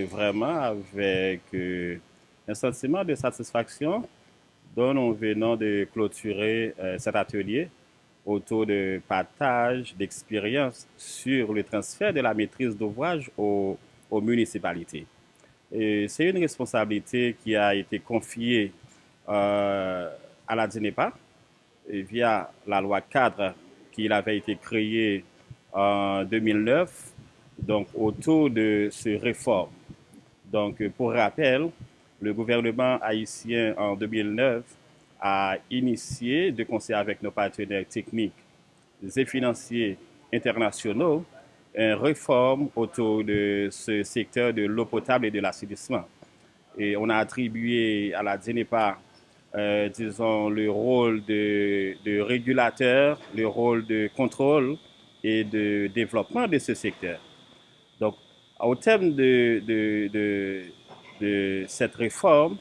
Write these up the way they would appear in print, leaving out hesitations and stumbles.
vraiment avec un sentiment de satisfaction dont nous venons de clôturer cet atelier autour de partage d'expériences sur le transfert de la maîtrise d'ouvrage aux municipalités. C'est une responsabilité qui a été confiée à la DINEPA via la loi cadre qui avait été créée en 2009, donc autour de ces réformes. Donc, pour rappel, le gouvernement haïtien en 2009 a initié, de concert avec nos partenaires techniques et financiers internationaux, une réforme autour de ce secteur de l'eau potable et de l'assainissement. Et on a attribué à la DINEPA, disons, le rôle de régulateur, le rôle de contrôle et de développement de ce secteur. Donc, au terme de cette réforme,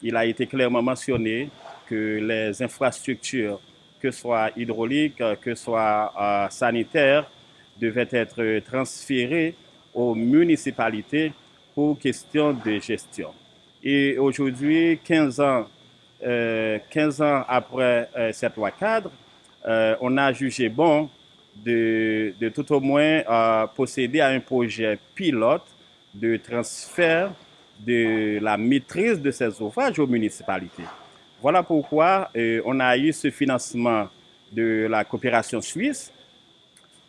il a été clairement mentionné que les infrastructures, que ce soit hydrauliques, que ce soit sanitaires, devaient être transférées aux municipalités pour question de gestion. Et aujourd'hui, 15 ans après cette loi cadre, on a jugé bon de tout au moins procéder à un projet pilote de transfert de la maîtrise de ces ouvrages aux municipalités. Voilà pourquoi on a eu ce financement de la coopération suisse,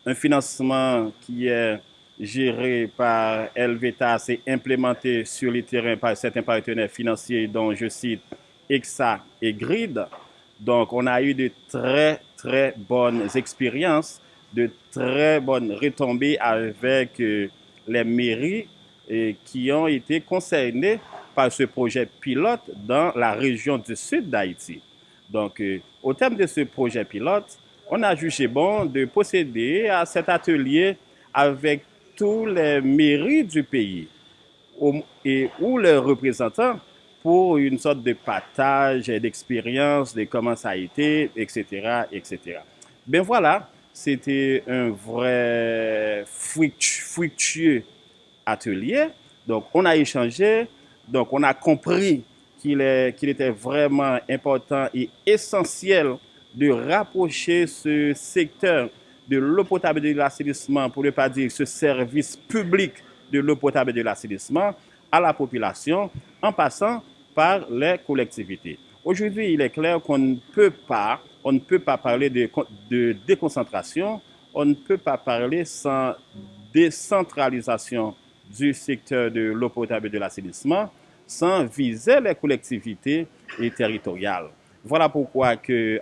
un financement qui est géré par Helvetas et implémenté sur le terrain par certains partenaires financiers dont je cite EXA et GRID. Donc on a eu de très bonnes expériences, de très bonnes retombées avec les mairies qui ont été concernées par ce projet pilote dans la région du sud d'Haïti. Donc, au terme de ce projet pilote, on a jugé bon de procéder à cet atelier avec tous les mairies du pays et où leurs représentants pour une sorte de partage d'expérience de comment ça a été, etc., etc. Ben voilà, c'était un vrai fructueux atelier. Donc, on a échangé, donc on a compris qu'il était vraiment important et essentiel de rapprocher ce secteur de l'eau potable et de l'assainissement, pour ne pas dire ce service public de l'eau potable et de l'assainissement, à la population en passant par les collectivités. Aujourd'hui, il est clair qu'on ne peut pas parler de déconcentration, on ne peut pas parler sans décentralisation du secteur de l'eau potable et de l'assainissement sans viser les collectivités et territoriales. Voilà pourquoi que,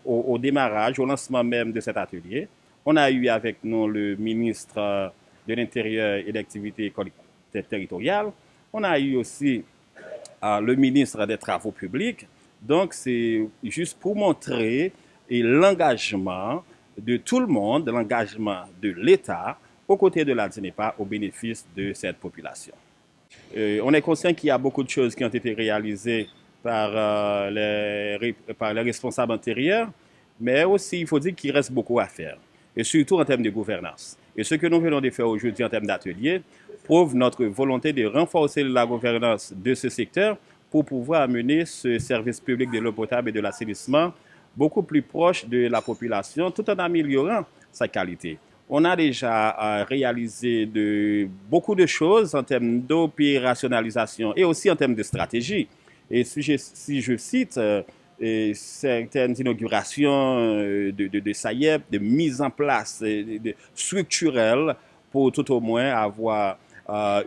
au démarrage, au lancement même de cet atelier, on a eu avec nous le ministre de l'Intérieur et des activités territoriales. On a eu aussi le ministre des Travaux publics. Donc, c'est juste pour montrer l'engagement de tout le monde, l'engagement de l'État aux côtés de la DINEPA au bénéfice de cette population. On est conscient qu'il y a beaucoup de choses qui ont été réalisées par les responsables antérieurs, mais aussi il faut dire qu'il reste beaucoup à faire, et surtout en termes de gouvernance. Et ce que nous venons de faire aujourd'hui en termes d'atelier prouve notre volonté de renforcer la gouvernance de ce secteur pour pouvoir amener ce service public de l'eau potable et de l'assainissement beaucoup plus proche de la population tout en améliorant sa qualité. On a déjà réalisé beaucoup de choses en termes d'opérationnalisation et aussi en termes de stratégie. Et si je cite certaines inaugurations de SAIEP, de mise en place structurelle pour tout au moins avoir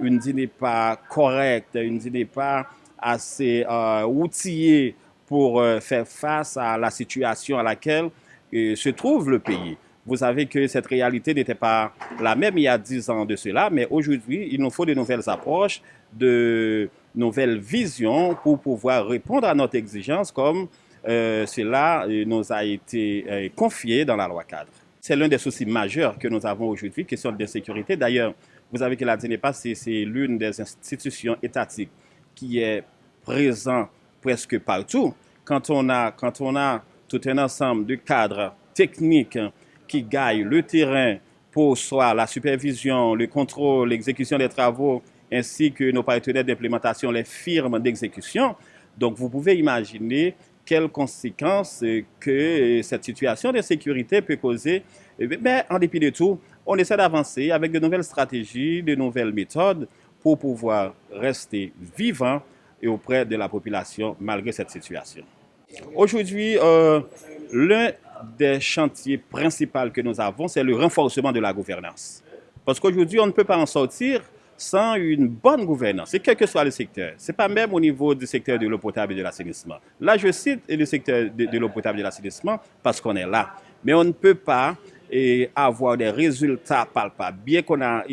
une DINEPA correcte, une DINEPA assez outillée pour faire face à la situation à laquelle se trouve le pays. Vous savez que cette réalité n'était pas la même il y a 10 ans de cela, mais aujourd'hui, il nous faut de nouvelles approches, de nouvelles visions pour pouvoir répondre à notre exigence comme cela nous a été confié dans la loi cadre. C'est l'un des soucis majeurs que nous avons aujourd'hui, question d'insécurité. D'ailleurs, vous savez que la DINEPA, c'est l'une des institutions étatiques qui est présente presque partout. Quand on a tout un ensemble de cadres techniques qui gagnent le terrain pour soit la supervision, le contrôle, l'exécution des travaux, ainsi que nos partenaires d'implémentation, les firmes d'exécution. Donc, vous pouvez imaginer quelles conséquences que cette situation de sécurité peut causer. Mais en dépit de tout, on essaie d'avancer avec de nouvelles stratégies, de nouvelles méthodes pour pouvoir rester vivant et auprès de la population malgré cette situation. Aujourd'hui, l'un des chantiers principaux que nous avons, c'est le renforcement de la gouvernance. Parce qu'aujourd'hui, on ne peut pas en sortir sans une bonne gouvernance, et quel que soit le secteur. Ce n'est pas même au niveau du secteur de l'eau potable et de l'assainissement. Là, je cite le secteur de l'eau potable et de l'assainissement parce qu'on est là. Mais on ne peut pas avoir des résultats palpables, bien qu'on a,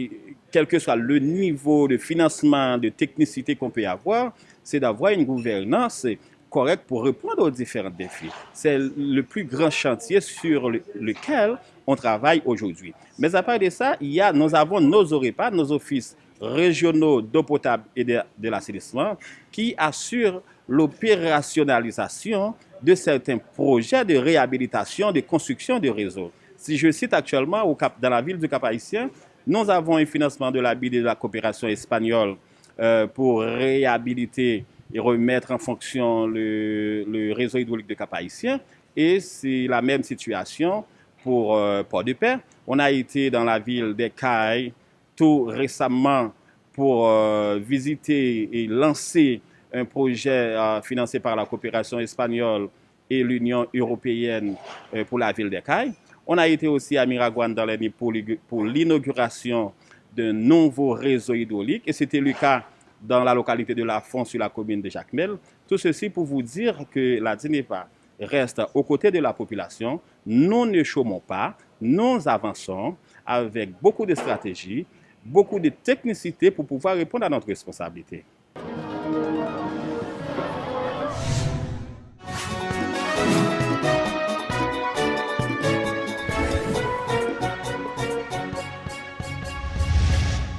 quel que soit le niveau de financement, de technicité qu'on peut avoir, c'est d'avoir une gouvernance correcte pour répondre aux différents défis. C'est le plus grand chantier sur lequel on travaille aujourd'hui. Mais à part de ça, nous avons nos OREPA, nos offices régionaux d'eau potable et de l'assainissement, qui assurent l'opérationnalisation de certains projets de réhabilitation, de construction de réseaux. Si je cite actuellement, dans la ville du Cap-Haïtien, nous avons un financement de la BID et de la coopération espagnole pour réhabiliter et remettre en fonction le réseau hydraulique de Cap-Haïtien. Et c'est la même situation pour Port-de-Paix. On a été dans la ville des Cayes tout récemment pour visiter et lancer un projet financé par la coopération espagnole et l'Union européenne pour la ville des Cayes. On a été aussi à Miragoâne dans l'année pour l'inauguration d'un nouveau réseau hydraulique et c'était le cas dans la localité de Lafont sur la commune de Jacmel. Tout ceci pour vous dire que la DINEPA reste aux côtés de la population. Nous ne chômons pas, nous avançons avec beaucoup de stratégies, beaucoup de technicité pour pouvoir répondre à notre responsabilité.